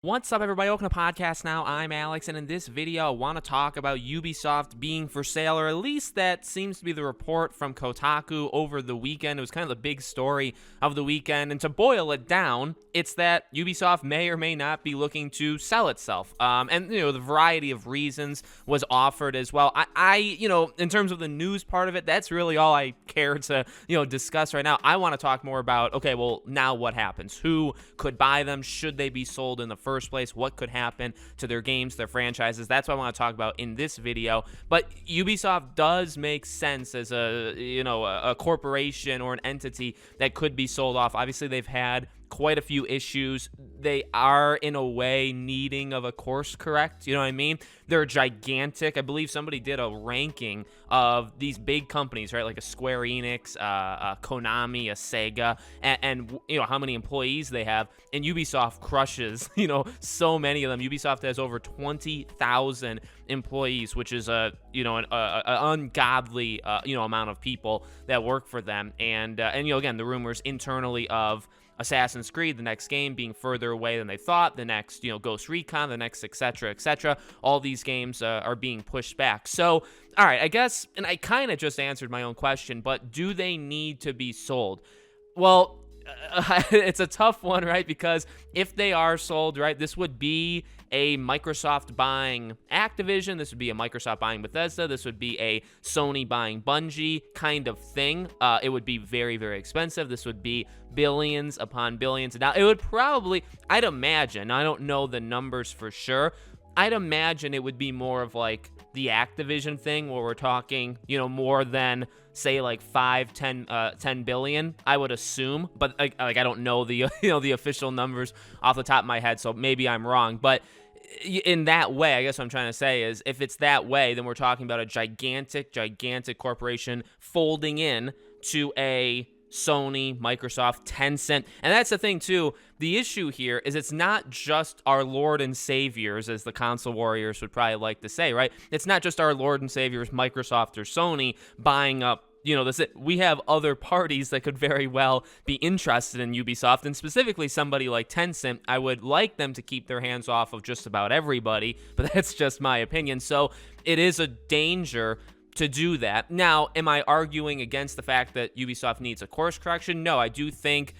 What's up, everybody? Welcome to Podcast Now. I'm Alex, and in this video, I want to talk about Ubisoft being for sale, or at least that seems to be the report from Kotaku over the weekend. It was kind of the big story of the weekend, and to boil it down, it's that Ubisoft may or may not be looking to sell itself. And the variety of reasons was offered as well. In terms of the news part of it, that's really all I care to, discuss right now. I want to talk more about, okay, well, now what happens? Who could buy them? Should they be sold in the first place? What could happen to their games, their franchises? That's what I want to talk about in this video. But Ubisoft does make sense as a corporation or an entity that could be sold off. Obviously, they've had quite a few issues. They are, in a way, needing of a course correct. You know what I mean? They're gigantic. I believe somebody did a ranking of these big companies, right? Like a Square Enix, a Konami, a Sega, and how many employees they have. And Ubisoft crushes, so many of them. Ubisoft has over 20,000 employees, which is an ungodly, amount of people that work for them. And again, the rumors internally of Assassin's Creed, the next game, being further away than they thought, the next, Ghost Recon, the next, etc. All these games are being pushed back. So, all right, I guess, and I kind of just answered my own question, but do they need to be sold? Well, it's a tough one, right? Because if they are sold, right, this would be a Microsoft buying Activision. This would be a Microsoft buying Bethesda. This would be a Sony buying Bungie kind of thing. It would be very, very expensive. This would be billions upon billions. Now, it would probably, I'd imagine, I don't know the numbers for sure, I'd imagine it would be more of like the Activision thing where we're talking, more than, say, like 10 billion, I would assume. But like I don't know the, the official numbers off the top of my head, so maybe I'm wrong. But in that way, I guess what I'm trying to say is if it's that way, then we're talking about a gigantic corporation folding in to a Sony, Microsoft, Tencent. And that's the thing, too. The issue here is it's not just our Lord and Saviors, as the console warriors would probably like to say, right? It's not just our Lord and Saviors, Microsoft or Sony, buying up we have other parties that could very well be interested in Ubisoft, and specifically somebody like Tencent. I would like them to keep their hands off of just about everybody, but that's just my opinion. So it is a danger to do that. Now, am I arguing against the fact that Ubisoft needs a course correction? No, I do think,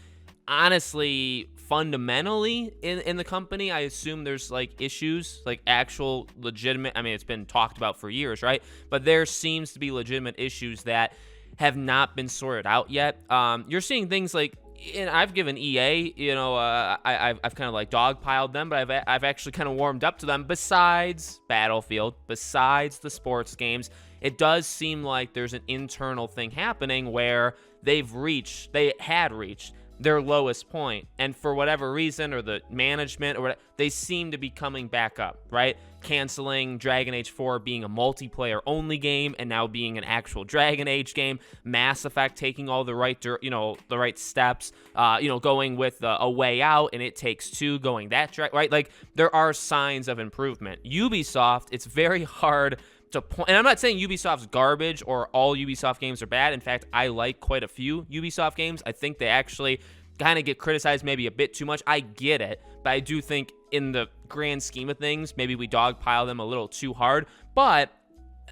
honestly, fundamentally in the company, I assume there's like issues, like actual legitimate, I mean, it's been talked about for years, right? But there seems to be legitimate issues that have not been sorted out yet. You're seeing things like, and I've given EA, I've kind of like dogpiled them, but I've actually kind of warmed up to them. Besides Battlefield, besides the sports games, it does seem like there's an internal thing happening where they had reached their lowest point, and for whatever reason, or the management or whatever, they seem to be coming back up, right? Canceling Dragon Age 4 being a multiplayer only game and now being an actual Dragon Age game. Mass Effect taking all the right steps, going with a way out, and It Takes Two going that track, right? Like, there are signs of improvement. Ubisoft, it's very hard to point, and I'm not saying Ubisoft's garbage or all Ubisoft games are bad. In fact, I like quite a few Ubisoft games. I think they actually kind of get criticized maybe a bit too much. I get it, but I do think in the grand scheme of things, maybe we dogpile them a little too hard. But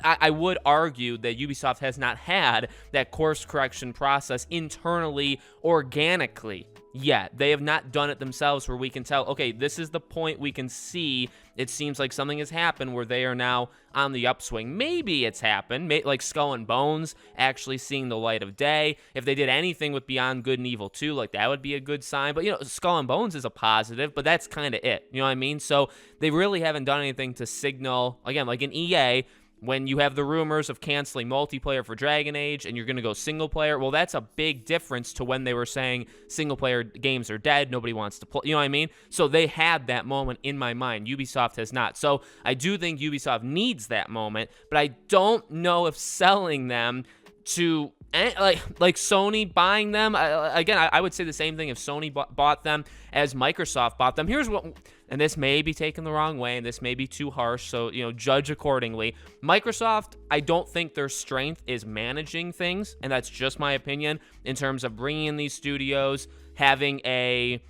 I would argue that Ubisoft has not had that course correction process internally, organically yet. They have not done it themselves where we can tell, okay, this is the point we can see. It seems like something has happened where they are now on the upswing. Maybe it's happened, like Skull and Bones actually seeing the light of day. If they did anything with Beyond Good and Evil 2, like that would be a good sign. But, Skull and Bones is a positive, but that's kind of it. You know what I mean? So they really haven't done anything to signal, again, like in EA, when you have the rumors of canceling multiplayer for Dragon Age and you're going to go single player, well, that's a big difference to when they were saying single player games are dead, nobody wants to play, you know what I mean? So they had that moment in my mind. Ubisoft has not. So I do think Ubisoft needs that moment, but I don't know if selling them to like Sony buying them, I would say the same thing if Sony bought them as Microsoft bought them. Here's what, and this may be taken the wrong way, and this may be too harsh, so, judge accordingly. Microsoft, I don't think their strength is managing things, and that's just my opinion, in terms of bringing in these studios, having a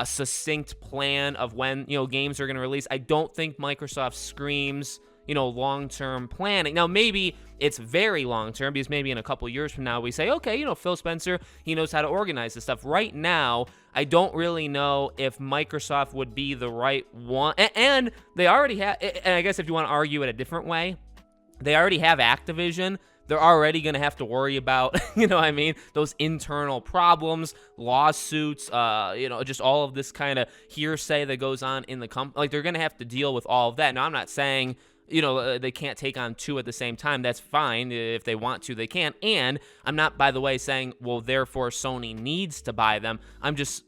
succinct plan of when, games are going to release. I don't think Microsoft screams, long-term planning. Now, maybe it's very long-term because maybe in a couple years from now we say, okay, Phil Spencer, he knows how to organize this stuff. Right now, I don't really know if Microsoft would be the right one. And they already have, and I guess if you want to argue it a different way, they already have Activision. They're already going to have to worry about, those internal problems, lawsuits, just all of this kind of hearsay that goes on in the company. Like, they're going to have to deal with all of that. Now, I'm not saying, they can't take on two at the same time. That's fine. If they want to, they can. And I'm not, by the way, saying, well, therefore Sony needs to buy them. I'm just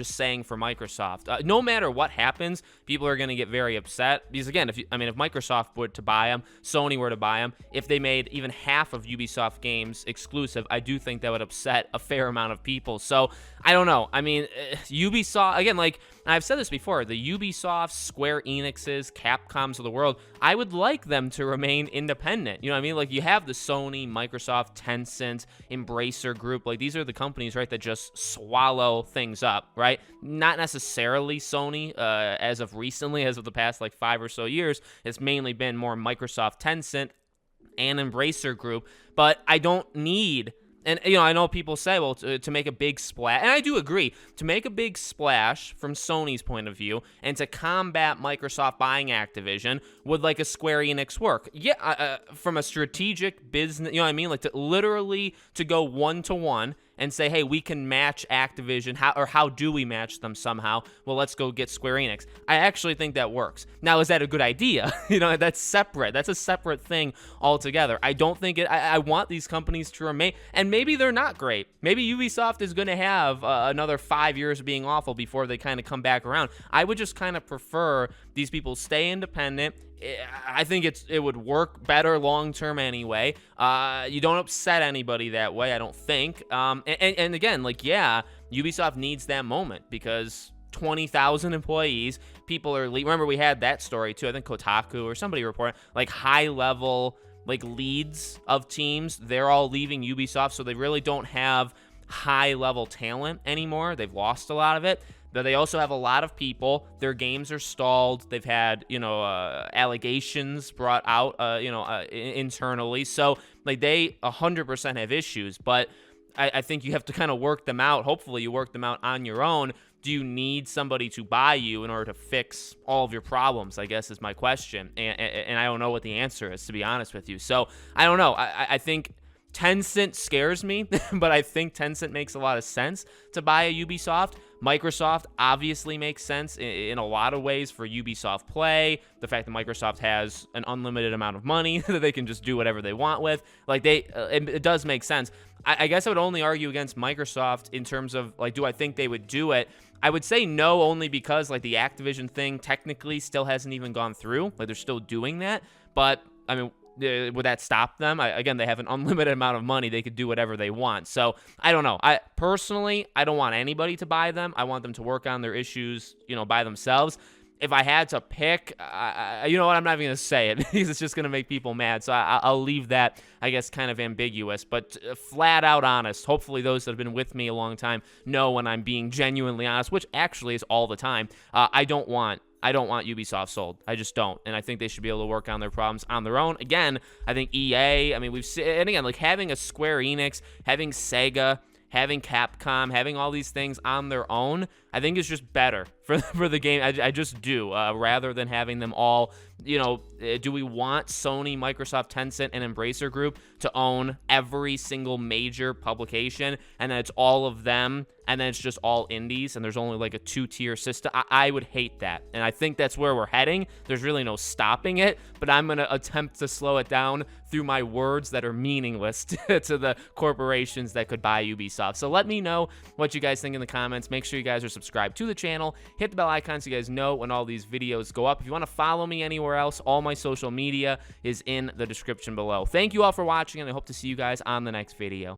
saying for Microsoft, no matter what happens, people are going to get very upset because, again, if Microsoft were to buy them, Sony were to buy them, if they made even half of Ubisoft games exclusive, I do think that would upset a fair amount of people. So I don't know. Ubisoft, again, like I've said this before, the Ubisoft, Square Enixes, Capcoms of the world, I would like them to remain independent. You know what I mean? Like, you have the Sony, Microsoft, Tencent, Embracer Group. Like, these are the companies, right, that just swallow things up, right? Not necessarily Sony, as of recently, as of the past, 5 or so years. It's mainly been more Microsoft, Tencent, and Embracer Group. But I don't need... And, I know people say, well, to make a big splash, and I do agree, to make a big splash from Sony's point of view and to combat Microsoft buying Activision, would a Square Enix work? Yeah, from a strategic business, to literally to go one-to-one and say, hey, we can match Activision, how do we match them somehow? Well, let's go get Square Enix. I actually think that works. Now, is that a good idea? That's separate. That's a separate thing altogether. I don't think I want these companies to remain, and maybe they're not great. Maybe Ubisoft is going to have another 5 years of being awful before they kind of come back around. I would just kind of prefer these people stay independent. I think it would work better long term anyway. You don't upset anybody that way, I don't think. And again, Ubisoft needs that moment because 20,000 employees, people are remember we had that story too. I think Kotaku or somebody reported high level leads of teams. They're all leaving Ubisoft, so they really don't have high level talent anymore. They've lost a lot of it. But they also have a lot of people. Their games are stalled. They've had, allegations brought out, internally. So, they 100% have issues. But I think you have to kind of work them out. Hopefully, you work them out on your own. Do you need somebody to buy you in order to fix all of your problems, I guess is my question. And I don't know what the answer is, to be honest with you. So, I don't know. I think Tencent scares me, but I think Tencent makes a lot of sense to buy a Ubisoft. Microsoft obviously makes sense in a lot of ways for Ubisoft Play. The fact that Microsoft has an unlimited amount of money that they can just do whatever they want with. It does make sense. I guess I would only argue against Microsoft in terms of, do I think they would do it? I would say no, only because, the Activision thing technically still hasn't even gone through. They're still doing that. But, would that stop them? Again, they have an unlimited amount of money. They could do whatever they want. So I don't know. I don't want anybody to buy them. I want them to work on their issues, by themselves. If I had to pick, you know what? I'm not even going to say it because it's just going to make people mad. So I'll leave that, I guess, kind of ambiguous, but flat out honest. Hopefully those that have been with me a long time know when I'm being genuinely honest, which actually is all the time. I don't want Ubisoft sold. I just don't. And I think they should be able to work on their problems on their own. Again, I think EA, we've seen, and again, having a Square Enix, having Sega, having Capcom, having all these things on their own, I think is just better for the game. I just do, rather than having them all, do we want Sony, Microsoft, Tencent, and Embracer Group to own every single major publication, and then it's all of them, and then it's just all indies, and there's only a two-tier system? I would hate that, and I think that's where we're heading. There's really no stopping it, but I'm going to attempt to slow it down through my words that are meaningless to the corporations that could buy Ubisoft. So let me know what you guys think in the comments. Make sure you guys are subscribed to the channel. Hit the bell icon so you guys know when all these videos go up. If you want to follow me anywhere else, all my social media is in the description below. Thank you all for watching, and I hope to see you guys on the next video.